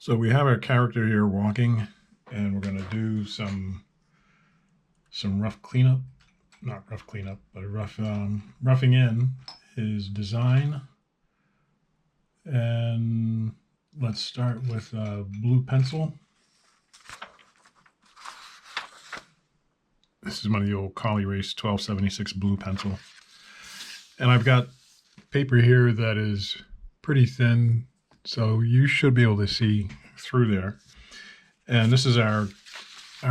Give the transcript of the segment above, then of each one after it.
So we have our character here walking, and we're going to do some rough cleanup, not rough cleanup, but roughing in his design. And let's start with a blue pencil. This is one of the old Collie Race 1276 blue pencil. And I've got paper here that is pretty thin, so you should be able to see through there. And this is our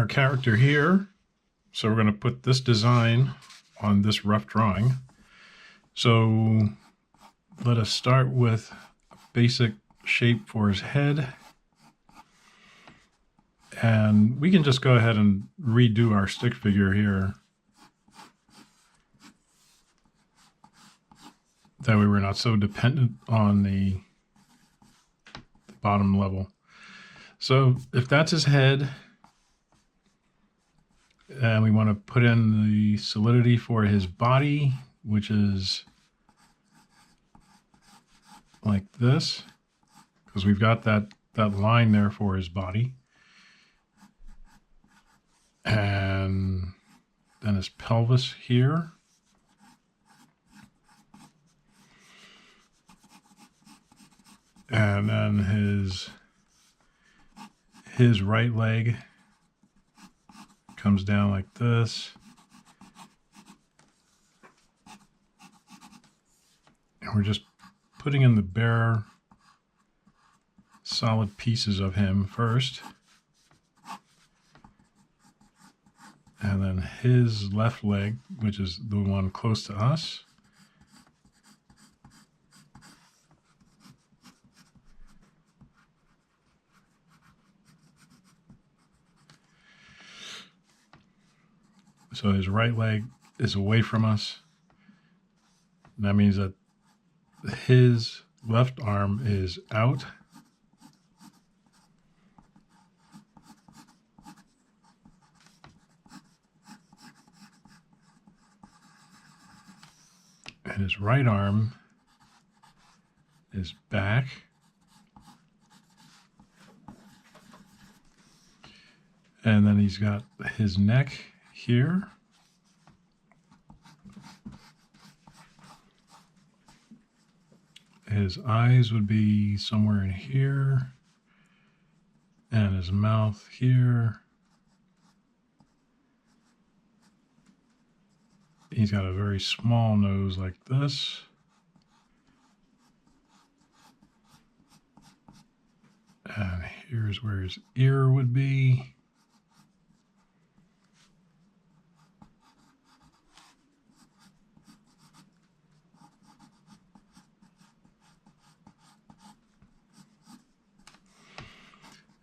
character here. So we're going to put this design on this rough drawing. So let us start with a basic shape for his head. And we can just go ahead and redo our stick figure here. That way we're not so dependent on the bottom level. So if that's his head, and we want to put in the solidity for his body, which is like this, because we've got that line there for his body. And then his pelvis here. And then his right leg comes down like this. And we're just putting in the bare solid pieces of him first. And then his left leg, which is the one close to us. So his right leg is away from us. That means that his left arm is out. And his right arm is back. And then he's got his neck here. His eyes would be somewhere in here. And his mouth here. He's got a very small nose like this. And here's where his ear would be.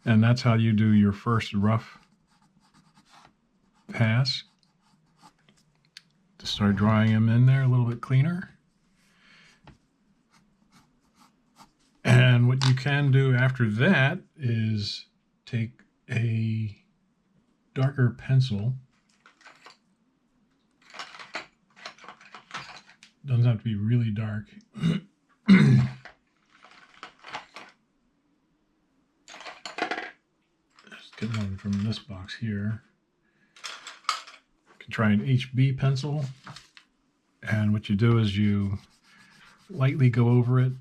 And that's how you do your first rough pass. To start drawing him in there a little bit cleaner. And what you can do after that is take a darker pencil. Doesn't have to be really dark. Just get one from this box here. You can try an HB pencil. And what you do is you lightly go over it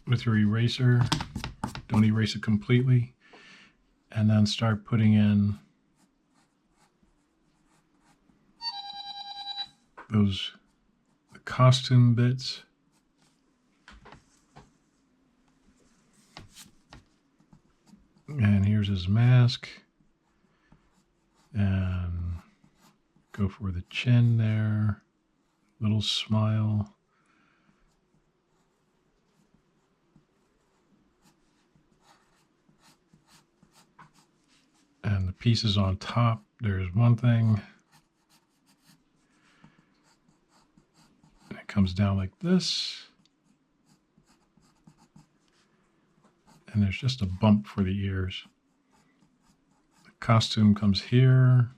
with your eraser. Don't erase it completely. And then start putting in the costume bits. And here's his mask. And go for the chin there. Little smile. And the pieces on top, there's one thing. And it comes down like this. And there's just a bump for the ears. The costume comes here.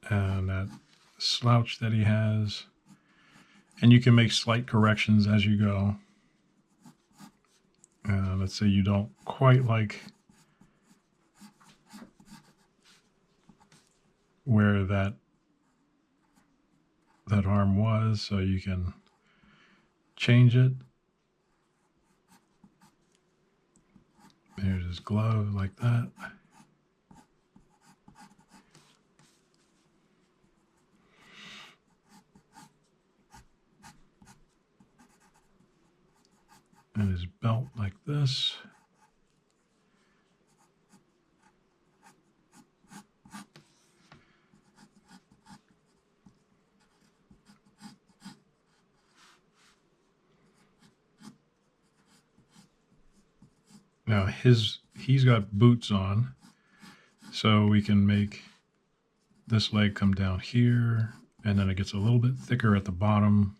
And that slouch that he has And you can make slight corrections as you go. Let's say you don't quite like where that arm was, so you can change it. There's his glove like that. And his belt like this. Now he's got boots on, so we can make this leg come down here, and then it gets a little bit thicker at the bottom.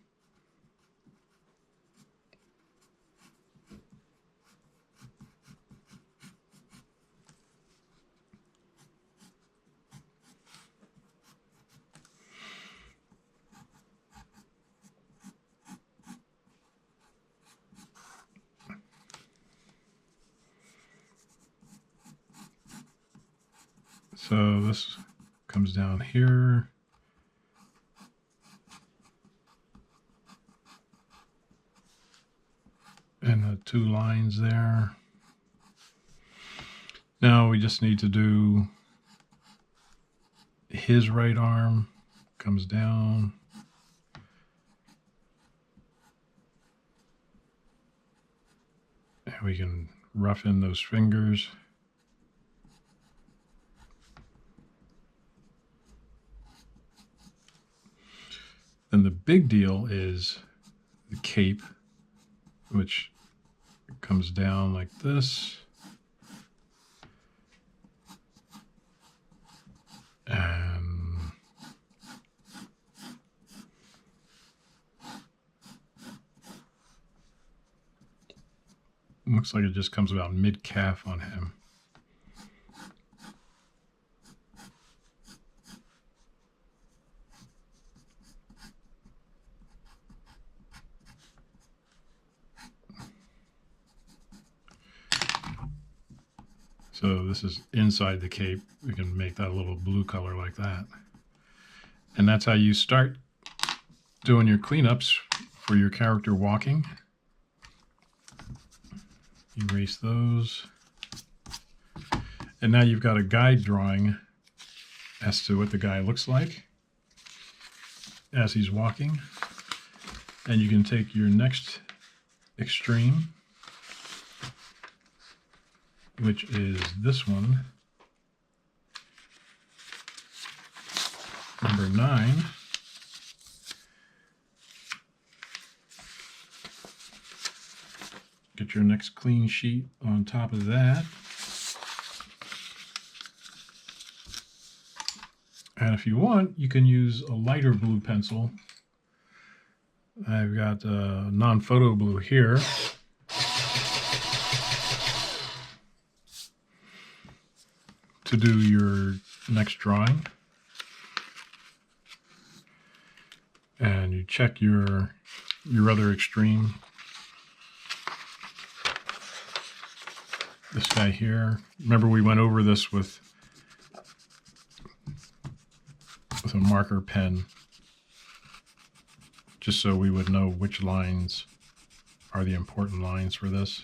So this comes down here. And the two lines there. Now we just need to do his right arm comes down. And we can rough in those fingers. Then the big deal is the cape, which comes down like this. And looks like it just comes about mid-calf on him. So this is inside the cape. We can make that a little blue color like that. And that's how you start doing your cleanups for your character walking. Erase those. And now you've got a guide drawing as to what the guy looks like as he's walking. And you can take your next extreme, which is this one, number 9. Get your next clean sheet on top of that. And if you want, you can use a lighter blue pencil. I've got a non-photo blue here. To do your next drawing. And you check your other extreme. This guy here. Remember we went over this with a marker pen, just so we would know which lines are the important lines for this.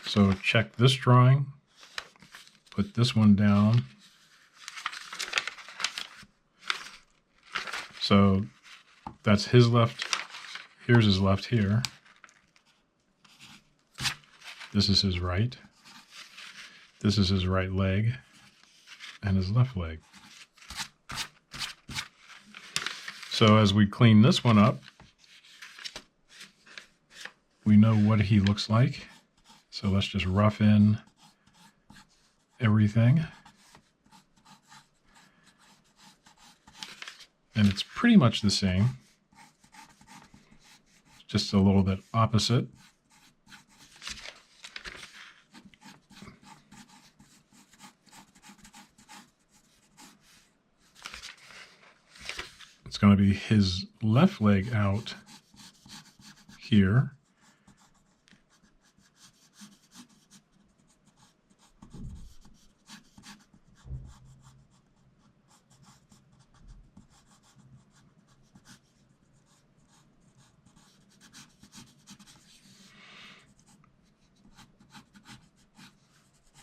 So check this drawing. Put this one down. So that's his left. Here's his left here. This is his right. This is his right leg and his left leg. So as we clean this one up, we know what he looks like. So let's just rough in everything. And it's pretty much the same, just a little bit opposite. It's going to be his left leg out here.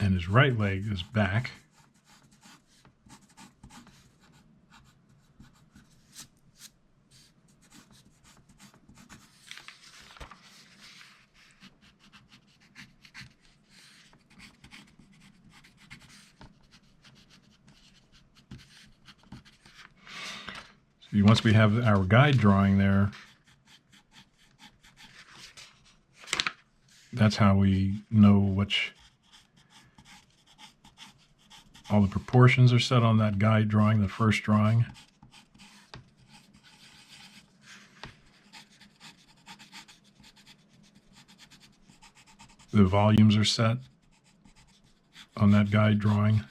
And his right leg is back. So once we have our guide drawing there, that's how we know which all the proportions are set on that guide drawing, the first drawing. The volumes are set on that guide drawing.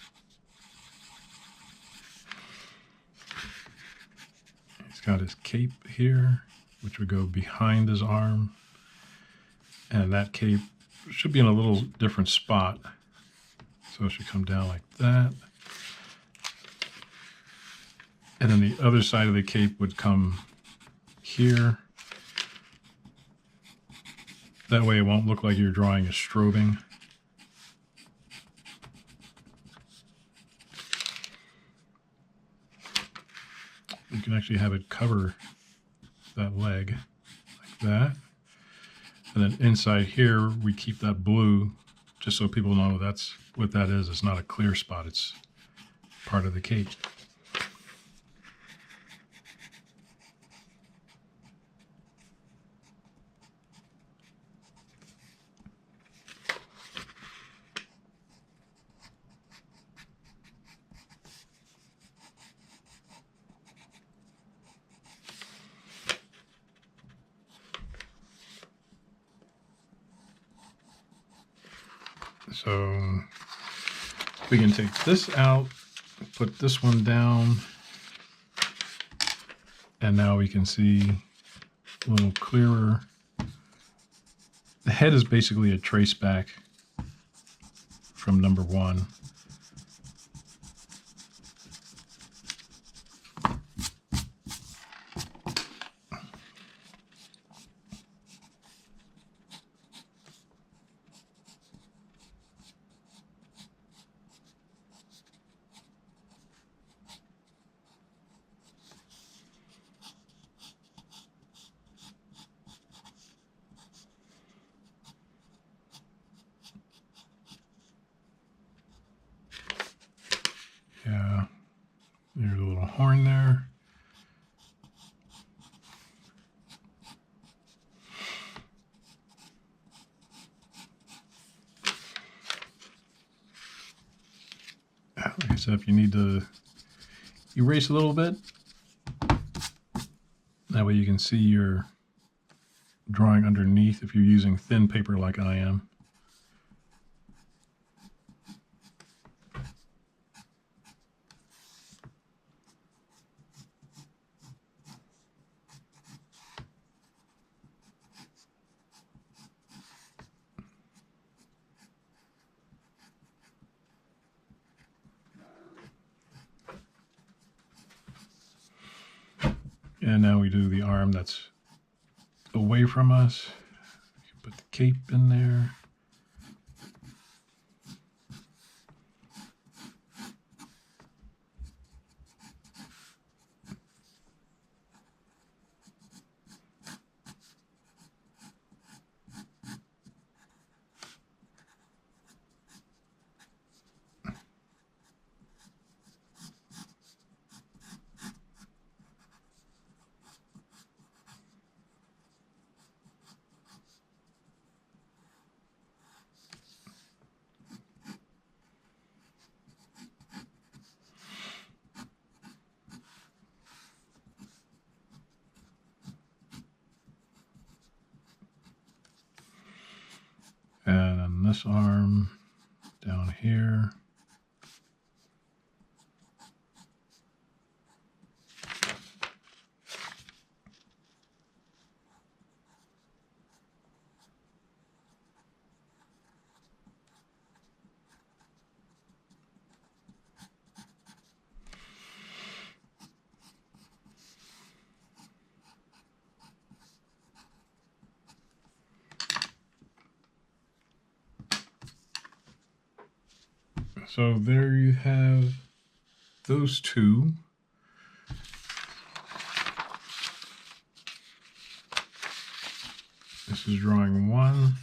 He's got his cape here, which would go behind his arm. And that cape should be in a little different spot. So it should come down like that. And then the other side of the cape would come here. That way it won't look like you're drawing a strobing. You can actually have it cover that leg like that. And then inside here, we keep that blue just so people know that's what that is. It's not a clear spot. It's part of the cape. So we can take this out, put this one down, and now we can see a little clearer. The head is basically a trace back from number 1. Yeah, there's a little horn there. Like I said, if you need to erase a little bit, that way you can see your drawing underneath if you're using thin paper like I am. And now we do the arm that's away from us. Put the cape in there. And on this arm down here. So there you have those two. This is drawing 1,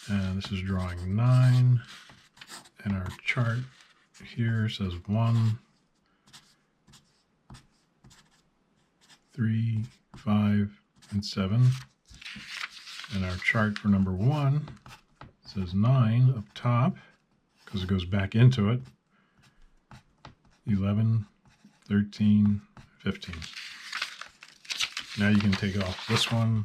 and this is drawing 9, and our chart here says 1, 3, 5, and 7, and our chart for number 1 says 9 up top because it goes back into it, 11, 13, 15. Now you can take off this one